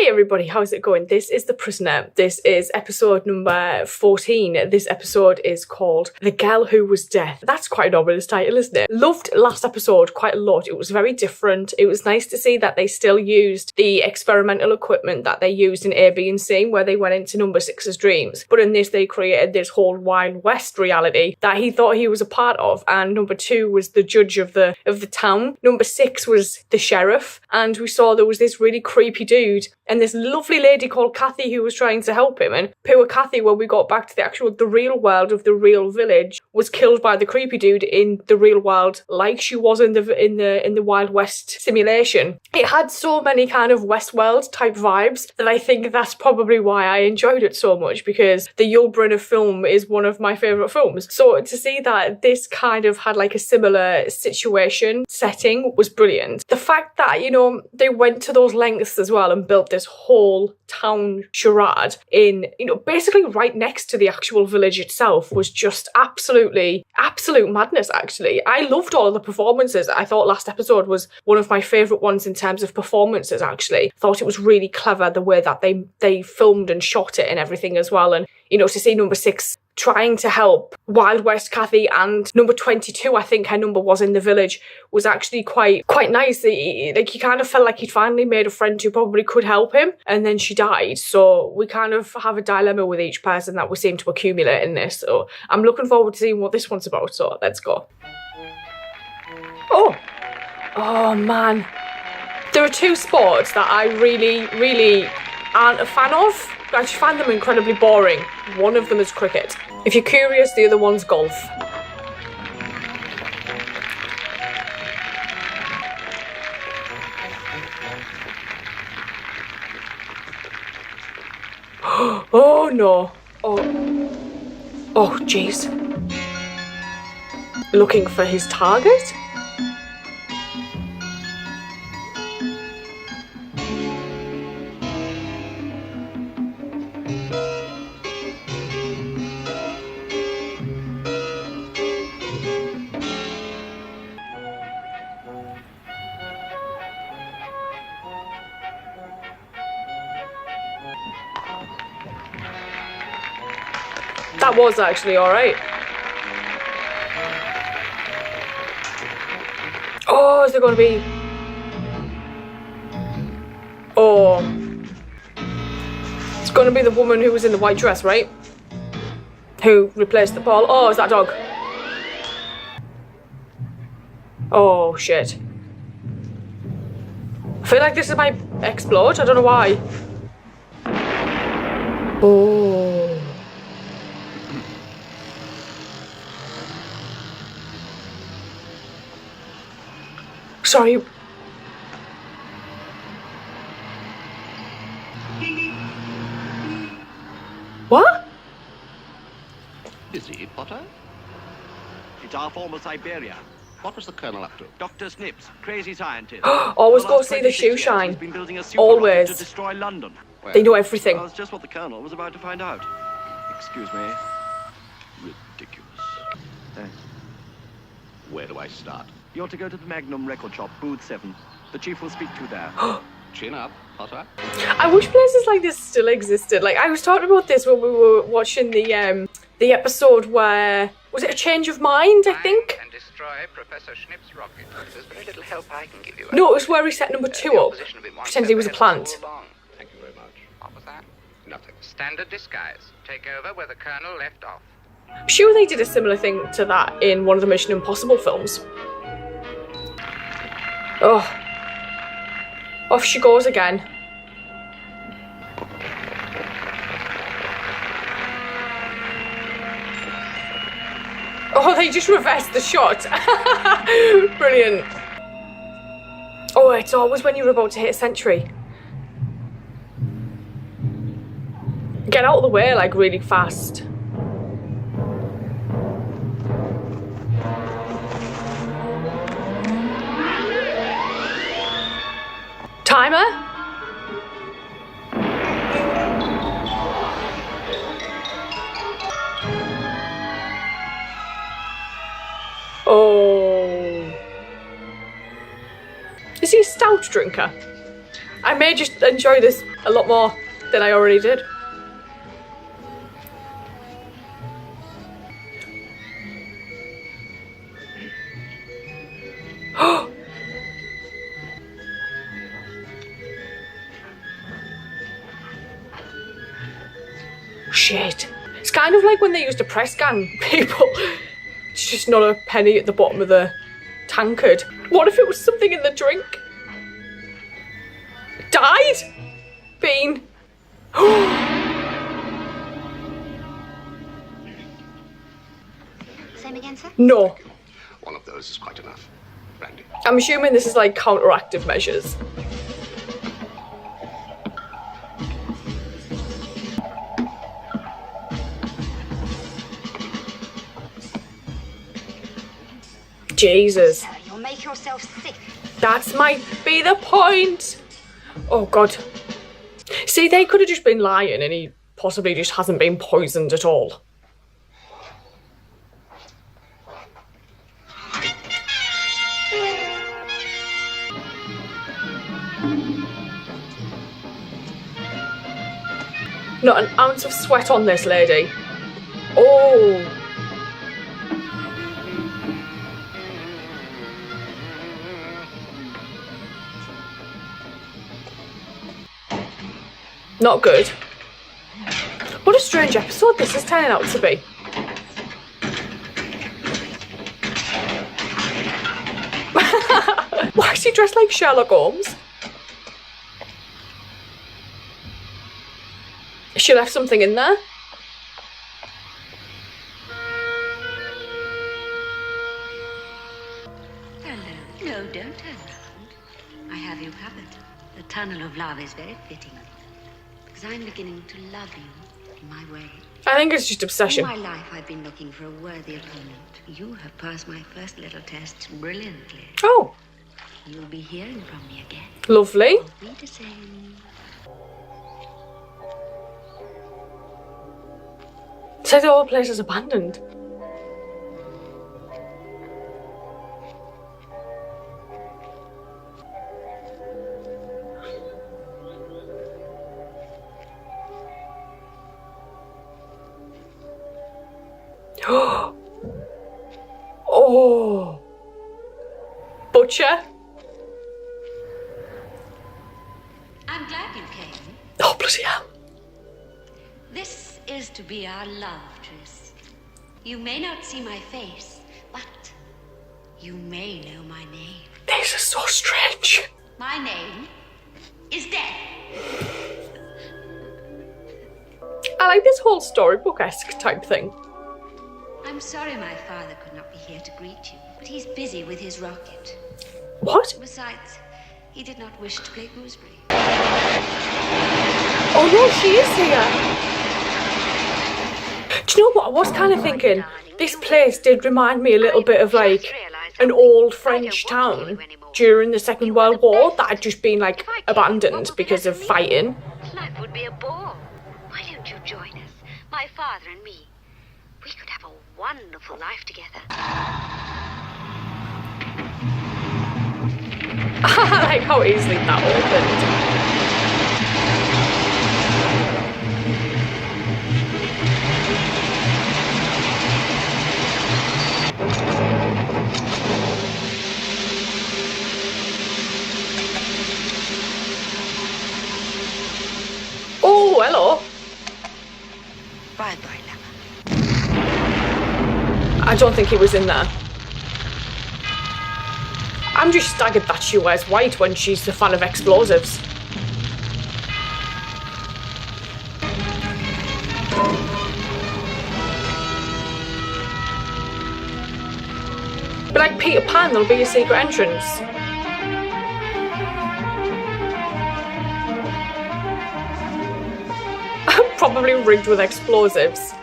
Hey everybody, how's it going? This is The Prisoner. This is episode number 14. This episode is called The Girl Who Was Death. That's quite an ominous title, isn't it? Loved last episode quite a lot. It was very different. It was nice to see that they still used the experimental equipment that they used in A, B and C, where they went into number 6's dreams. But in this, they created this whole Wild West reality that he thought he was a part of. And number 2 was the judge of the town. Number 6 was the sheriff. And we saw there was this really creepy dude and this lovely lady called Kathy who was trying to help him. And poor Kathy, when we got back to the real world of the real village, was killed by the creepy dude in the real world, like she was in the Wild West simulation. It had so many kind of Westworld type vibes that I think that's probably why I enjoyed it so much, because the Yul Brynner film is one of my favourite films. So to see that this kind of had like a similar situation setting was brilliant. The fact that, you know, they went to those lengths as well and built this whole town charade in, you know, basically right next to the actual village itself was just absolute madness, actually. I loved all of the performances. I thought last episode was one of my favourite ones in terms of performances, actually. Thought it was really clever the way that they filmed and shot it and everything as well. And, you know, to see number 6 trying to help Wild West Kathy, and number 22, I think her number was, in the village, was actually quite nice. He kind of felt like he'd finally made a friend who probably could help him, and then she died. So we kind of have a dilemma with each person that we seem to accumulate in this. So I'm looking forward to seeing what this one's about. So let's go. Oh man. There are 2 sports that I really aren't a fan of. I just find them incredibly boring. One of them is cricket. If you're curious, the other one's golf. Oh no. Oh jeez. Looking for his target? That was actually alright. Oh, is there going to be... Oh. It's going to be the woman who was in the white dress, right? Who replaced the ball. Oh, is that dog? Oh, shit. I feel like this might explode. I don't know why. Oh. Sorry. What? Busy, Potter? It's our former Siberia. What was the Colonel up to? Dr. Snips, crazy scientist. Always go see the shoe shine. Always. To destroy London. Well, they know everything. Well, that's just what the Colonel was about to find out. Excuse me. Ridiculous. Where do I start? You ought to go to the Magnum record shop, booth 7. The chief will speak to you there. Chin up, Potter. I wish places like this still existed. Like, I was talking about this when we were watching the episode where... Was it A Change of Mind, I think? And destroy Professor Schnipp's rocket. There's very little help I can give you. No, it was where he set number 2 up. Pretended he was a plant. Thank you very much. What was that? Nothing. Standard disguise. Take over where the Colonel left off. I'm sure they did a similar thing to that in one of the Mission Impossible films. Oh. Off she goes again. Oh, they just reversed the shot. Brilliant. Oh, it's always when you're about to hit a century. Get out of the way, like, really fast. Timer? Oh. Is he a stout drinker? I may just enjoy this a lot more than I already did. Shit. It's kind of like when they used to press gang people. It's just not a penny at the bottom of the tankard. What if it was something in the drink? Died? Bean. Same again, sir? No. One of those is quite enough. Brandy. I'm assuming this is like counteractive measures. Jesus. Sir, you'll make yourself sick. That might be the point. Oh God. See, they could have just been lying and he possibly just hasn't been poisoned at all. Not an ounce of sweat on this lady. Oh. Not good. What a strange episode this is turning out to be. Why is he dressed like Sherlock Holmes? She left something in there. Hello. No, don't turn around. I have you covered. The tunnel of love is very fitting. Because I'm beginning to love you in my way. I think it's just obsession. All my life I've been looking for a worthy opponent. You have passed my first little test brilliantly. Oh, You'll be hearing from me again. lovely. Be the same. So the whole place is abandoned. Oh, Butcher. I'm glad you came. Oh, bloody hell. This is to be our love tryst. You may not see my face, but you may know my name. This is so strange. My name is Death. I like this whole storybook-esque type thing. I'm sorry my father could not be here to greet you, but he's busy with his rocket. What? Besides, he did not wish to play gooseberry. Oh no, she is here. Do you know what? I was kind of thinking, this place did remind me a little bit of like an old French town during the Second World War that had just been like abandoned because of fighting. Life would be a bore. Why don't you join us? My father and me. We could have a wonderful life together. I like how easily that opened. Oh, hello. Bye-bye, lover. I don't think he was in there. I'm just staggered that she wears white when she's a fan of explosives. But like Peter Pan, there'll be a secret entrance. Probably rigged with explosives.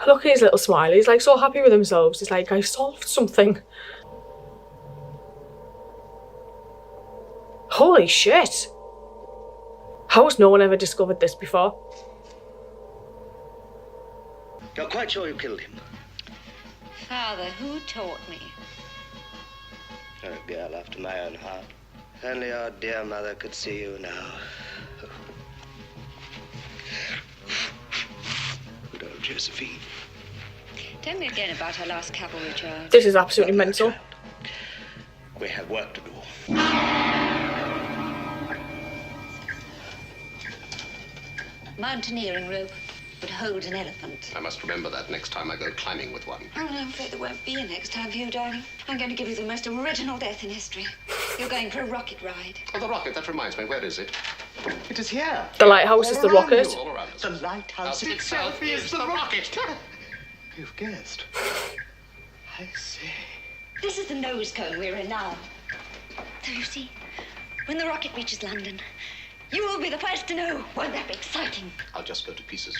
Look at his little smile. He's like so happy with himself. He's like, I solved something. Holy shit. How has no one ever discovered this before? You're quite sure you killed him? Father, who taught me? You're a girl after my own heart. If only our dear mother could see you now. Good old Josephine. Tell me again about her last cavalry charge. This is absolutely mental. We have work to do. Mountaineering rope would hold an elephant. I must remember that next time I go climbing with one. Oh, no, I'm afraid there won't be a next time for you, darling. I'm going to give you the most original death in history. You're going for a rocket ride. Oh, the rocket, that reminds me. Where is it? It is here. The lighthouse is the rocket. All around us. The lighthouse Now, itself is the rocket. rocket. You've guessed. I see. This is the nose cone we're in now. So you see, when the rocket reaches London, you will be the first to know. Won't that be exciting? I'll just go to pieces.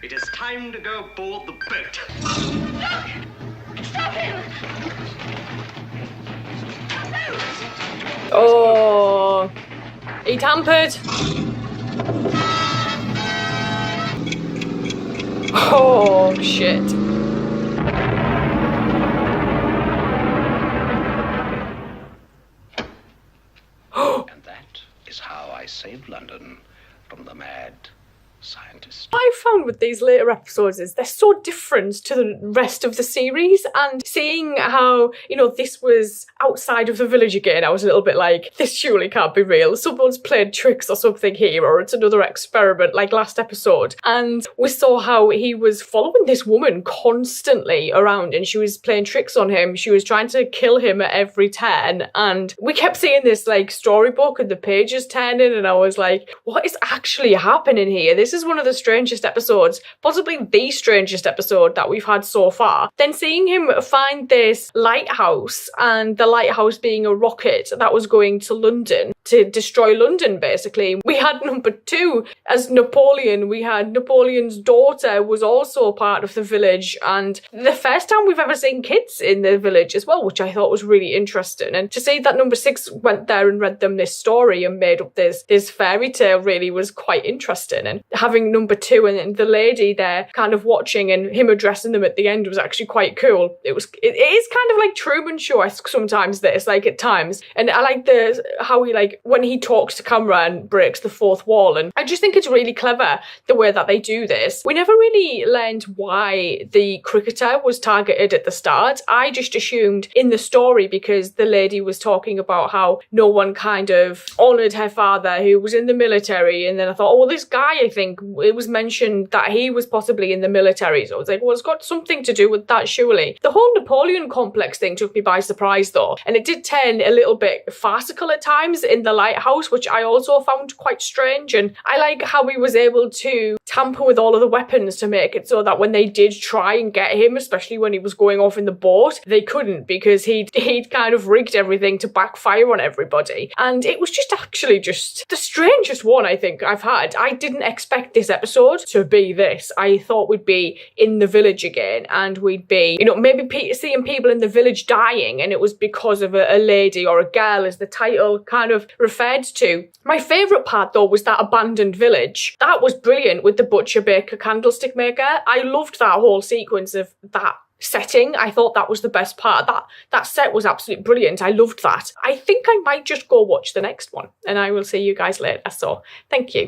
It is time to go board the boat. Look! Stop him! Oh, he tampered. Oh, shit. And that is how I saved London from the mad scientist. What I found with these later episodes is they're so different to the rest of the series, and seeing how, you know, this was outside of the village again, I was a little bit like, this surely can't be real. Someone's played tricks or something here, or it's another experiment like last episode. And we saw how he was following this woman constantly around and she was playing tricks on him. She was trying to kill him at every turn, and we kept seeing this like storybook and the pages turning, and I was like, what is actually happening here? This is one of the strangest episodes, possibly the strangest episode that we've had so far. Then seeing him find this lighthouse, and the lighthouse being a rocket that was going to London to destroy London, basically. We had number 2 as Napoleon. We had Napoleon's daughter was also part of the village, and the first time we've ever seen kids in the village as well, which I thought was really interesting. And to see that number 6 went there and read them this story and made up this fairy tale really was quite interesting. And having number 2 and the lady there kind of watching and him addressing them at the end was actually quite cool. It is kind of like Truman Show-esque sometimes, this, like at times. And I like how he, like, when he talks to camera and breaks the fourth wall, and I just think it's really clever the way that they do this. We never really learned why the cricketer was targeted at the start. I just assumed in the story because the lady was talking about how no one kind of honoured her father who was in the military, and then I thought, oh, well, this guy, I think it was mentioned that he was possibly in the military, so I was like, well, it's got something to do with that, surely. The whole Napoleon complex thing took me by surprise though, and it did turn a little bit farcical at times in the lighthouse, which I also found quite strange. And I like how he was able to tamper with all of the weapons to make it so that when they did try and get him, especially when he was going off in the boat, they couldn't, because he'd kind of rigged everything to backfire on everybody. And it was just actually just the strangest one I think I've had. I didn't expect this episode to be this. I thought we'd be in the village again, and we'd be, you know, maybe seeing people in the village dying, and it was because of a lady or a girl, as the title kind of referred to. My favourite part though was that abandoned village. That was brilliant with the butcher, baker, candlestick maker. I loved that whole sequence of that setting. I thought that was the best part. That set was absolutely brilliant. I loved that. I think I might just go watch the next one, and I will see you guys later. So thank you.